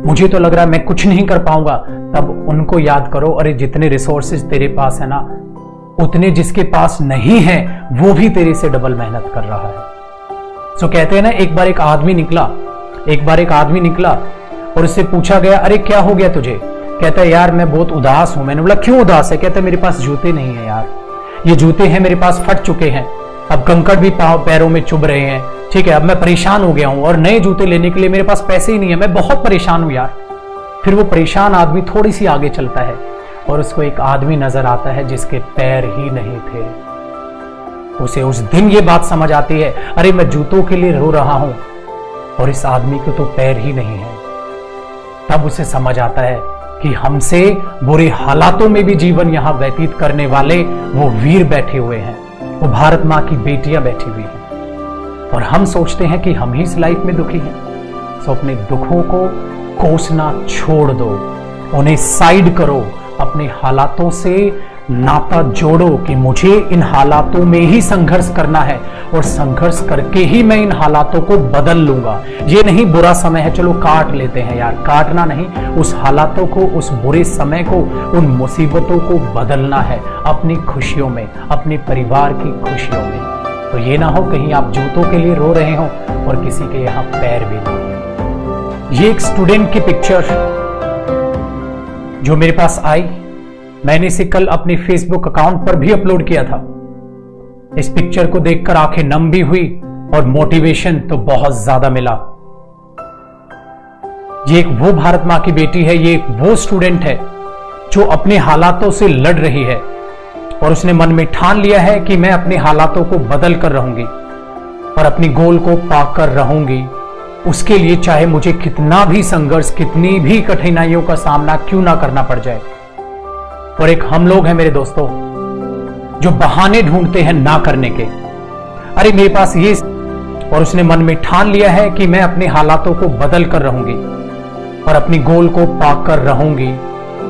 मुझे तो लग रहा है मैं कुछ नहीं कर पाऊंगा, तब उनको याद करो, अरे जितने रिसोर्सेज तेरे पास है ना, उतने जिसके पास नहीं है वो भी तेरे से डबल मेहनत कर रहा है। सो कहते हैं ना, एक बार एक आदमी निकला और उससे पूछा गया, अरे क्या हो गया तुझे? कहता है, यार मैं बहुत उदास हूं। मैंने बोला, क्यों उदास है? कहता है, मेरे पास जूते नहीं है यार, ये जूते हैं मेरे पास फट चुके हैं, अब कंकड़ भी पैरों में चुभ रहे हैं, ठीक है, अब मैं परेशान हो गया हूं और नए जूते लेने के लिए मेरे पास पैसे ही नहीं है, मैं बहुत परेशान हूं यार। फिर वो परेशान आदमी थोड़ी सी आगे चलता है और उसको एक आदमी नजर आता है जिसके पैर ही नहीं थे। उसे उस दिन ये बात समझ आती है, अरे मैं जूतों के लिए रो रहा हूं और इस आदमी को तो पैर ही नहीं है। तब उसे समझ आता है कि हमसे बुरे हालातों में भी जीवन यहां व्यतीत करने वाले वो वीर बैठे हुए हैं, वो भारत मां की बेटियां बैठी हुई हैं, और हम सोचते हैं कि हम ही इस लाइफ में दुखी हैं। सो अपने दुखों को कोसना छोड़ दो, उन्हें साइड करो, अपने हालातों से नाता जोड़ो कि मुझे इन हालातों में ही संघर्ष करना है और संघर्ष करके ही मैं इन हालातों को बदल लूंगा। ये नहीं बुरा समय है चलो काट लेते हैं यार, काटना नहीं, उस हालातों को, उस बुरे समय को, उन मुसीबतों को बदलना है अपनी खुशियों में, अपने परिवार की खुशियों में। तो ये ना हो कहीं आप जूतों के लिए रो रहे हो और किसी के यहां पैर भी ना हो। ये एक स्टूडेंट की पिक्चर जो मेरे पास आई, मैंने इसे कल अपने फेसबुक अकाउंट पर भी अपलोड किया था। इस पिक्चर को देखकर आंखें नम भी हुई और मोटिवेशन तो बहुत ज्यादा मिला। ये एक वो भारत मां की बेटी है, ये एक वो स्टूडेंट है जो अपने हालातों से लड़ रही है और उसने मन में ठान लिया है कि मैं अपने हालातों को बदल कर रहूंगी और अपनी गोल को पाकर रहूंगी। उसके लिए चाहे मुझे कितना भी संघर्ष, कितनी भी कठिनाइयों का सामना क्यों ना करना पड़ जाए। और एक हम लोग हैं मेरे दोस्तों जो बहाने ढूंढते हैं ना करने के, अरे मेरे पास ये, और उसने मन में ठान लिया है कि मैं अपने हालातों को बदल कर रहूंगी और अपनी गोल को पाकर रहूंगी।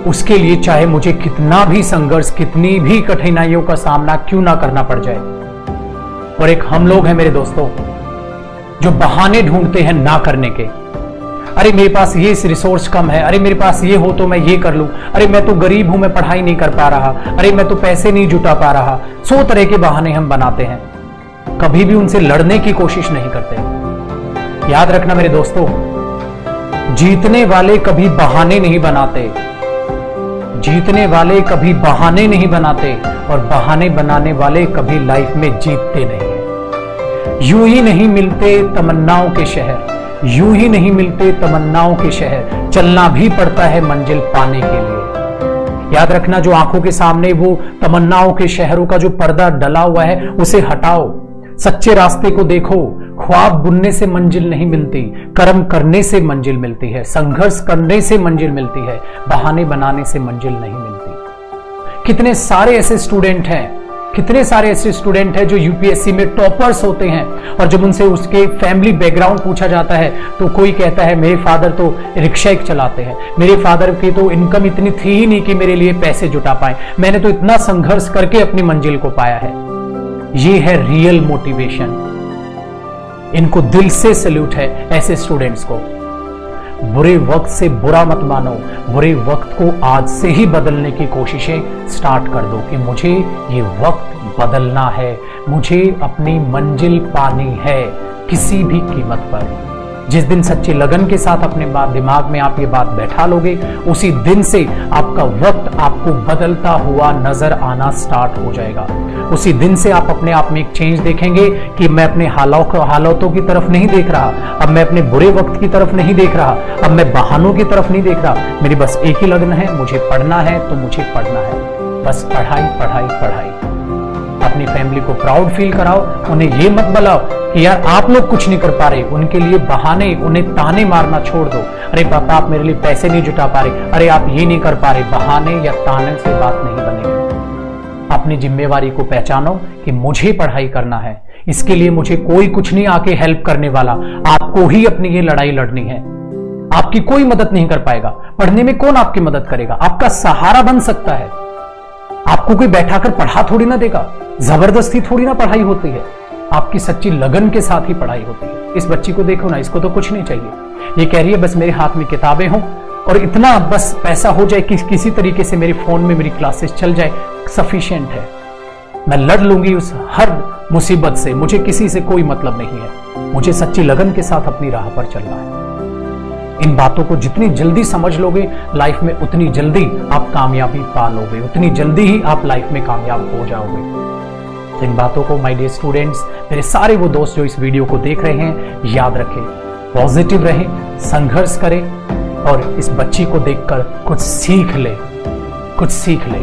उसके लिए चाहे मुझे कितना भी संघर्ष, कितनी भी कठिनाइयों का सामना क्यों ना करना पड़ जाए। और एक हम लोग हैं मेरे दोस्तों जो बहाने ढूंढते हैं ना करने के, अरे मेरे पास ये रिसोर्स कम है, अरे मेरे पास ये हो तो मैं ये कर लूं, अरे मैं तो गरीब हूं, मैं पढ़ाई नहीं कर पा रहा, अरे मैं तो पैसे नहीं जुटा पा रहा। 100 तरह के बहाने हम बनाते हैं, कभी भी उनसे लड़ने की कोशिश नहीं करते। याद रखना मेरे दोस्तों, जीतने वाले कभी बहाने नहीं बनाते, जीतने वाले कभी बहाने नहीं बनाते और बहाने बनाने वाले कभी लाइफ में जीतते नहीं है। यूं ही नहीं मिलते तमन्नाओं के शहर, यूं ही नहीं मिलते तमन्नाओं के शहर, चलना भी पड़ता है मंजिल पाने के लिए। याद रखना, जो आंखों के सामने वो तमन्नाओं के शहरों का जो पर्दा डला हुआ है उसे हटाओ, सच्चे रास्ते को देखो। ख्वाब बुनने से मंजिल नहीं मिलती, कर्म करने से मंजिल मिलती है, संघर्ष करने से मंजिल मिलती है, बहाने बनाने से मंजिल नहीं मिलती। कितने सारे ऐसे स्टूडेंट हैं, कितने सारे ऐसे स्टूडेंट हैं जो यूपीएससी में टॉपर्स होते हैं और जब उनसे उसके फैमिली बैकग्राउंड पूछा जाता है तो कोई कहता है मेरे फादर तो रिक्शा चलाते हैं, मेरे फादर की तो इनकम इतनी थी ही नहीं कि मेरे लिए पैसे जुटा पाए, मैंने तो इतना संघर्ष करके अपनी मंजिल को पाया है। ये है रियल मोटिवेशन। इनको दिल से सैल्यूट है ऐसे स्टूडेंट्स को। बुरे वक्त से बुरा मत मानो, बुरे वक्त को आज से ही बदलने की कोशिशें स्टार्ट कर दो कि मुझे ये वक्त बदलना है, मुझे अपनी मंजिल पानी है किसी भी कीमत पर। जिस दिन सच्चे लगन के साथ अपने दिमाग में आप ये बात बैठा लोगे, उसी दिन से आपका वक्त आपको बदलता हुआ नजर आना स्टार्ट हो जाएगा। उसी दिन से आप अपने आप में एक चेंज देखेंगे कि मैं अपने हालातों की तरफ नहीं देख रहा, अब मैं अपने बुरे वक्त की तरफ नहीं देख रहा, अब मैं बहानों की तरफ नहीं देख रहा। मेरी बस एक ही लगन है, मुझे पढ़ना है तो मुझे पढ़ना है, बस पढ़ाई पढ़ाई पढ़ाई। अपनी फैमिली को प्राउड फील कराओ, उन्हें ये मत बुलाओ कि यार आप लोग कुछ नहीं कर पा रहे, उनके लिए बहाने, उन्हें ताने मारना छोड़ दो। अरे पापा आप मेरे लिए पैसे नहीं जुटा पा रहे, अरे आप ये नहीं कर पा रहे, बहाने या ताने से बात नहीं बनेगी। अपनी जिम्मेवारी को पहचानो कि मुझे पढ़ाई करना है, इसके लिए मुझे कोई कुछ नहीं आके हेल्प करने वाला, आपको ही अपनी ये लड़ाई लड़नी है। आपकी कोई मदद नहीं कर पाएगा, पढ़ने में कौन आपकी मदद करेगा? आपका सहारा बन सकता है, आपको कोई बैठाकर पढ़ा थोड़ी ना देगा, जबरदस्ती थोड़ी ना पढ़ाई होती है, आपकी सच्ची लगन के साथ ही पढ़ाई होती है। इस बच्ची को देखो ना, इसको तो कुछ नहीं चाहिए। ये कह रही है बस मेरे हाथ में किताबें हों और इतना बस पैसा हो जाए कि किसी तरीके से मेरे फोन में मेरी क्लासेस चल जाए, सफिशिएंट है। मैं लड़ लूंगी उस हर मुसीबत से, मुझे किसी से कोई मतलब नहीं है। मुझे सच्ची लगन के साथ अपनी राह पर चलना है। इन बातों को जितनी जल्दी समझ लोगे लाइफ में, उतनी जल्दी आप कामयाबी पा लोगे, उतनी जल्दी ही आप लाइफ में कामयाब हो जाओगे। तो इन बातों को माय डियर स्टूडेंट्स, मेरे सारे वो दोस्त जो इस वीडियो को देख रहे हैं, याद रखें, पॉजिटिव रहें, संघर्ष करें और इस बच्ची को देखकर कुछ सीख ले,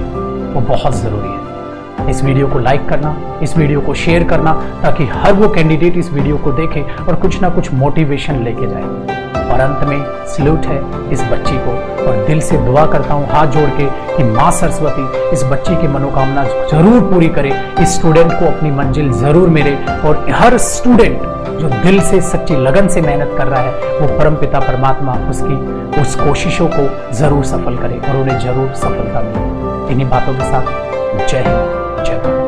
वो बहुत जरूरी है। इस वीडियो को लाइक करना, इस वीडियो को शेयर करना, ताकि हर वो कैंडिडेट इस वीडियो को देखे और कुछ ना कुछ मोटिवेशन लेके जाए। और अंत में सल्यूट है इस बच्ची को, और दिल से दुआ करता हूँ हाथ जोड़ के कि माँ सरस्वती इस बच्ची की मनोकामना जरूर पूरी करे, इस स्टूडेंट को अपनी मंजिल जरूर मिले, और हर स्टूडेंट जो दिल से सच्ची लगन से मेहनत कर रहा है, वो परमपिता परमात्मा उसकी उस कोशिशों को जरूर सफल करे और उन्हें जरूर सफलता मिले। इन्हीं बातों के साथ जय हिंद, जय भारत।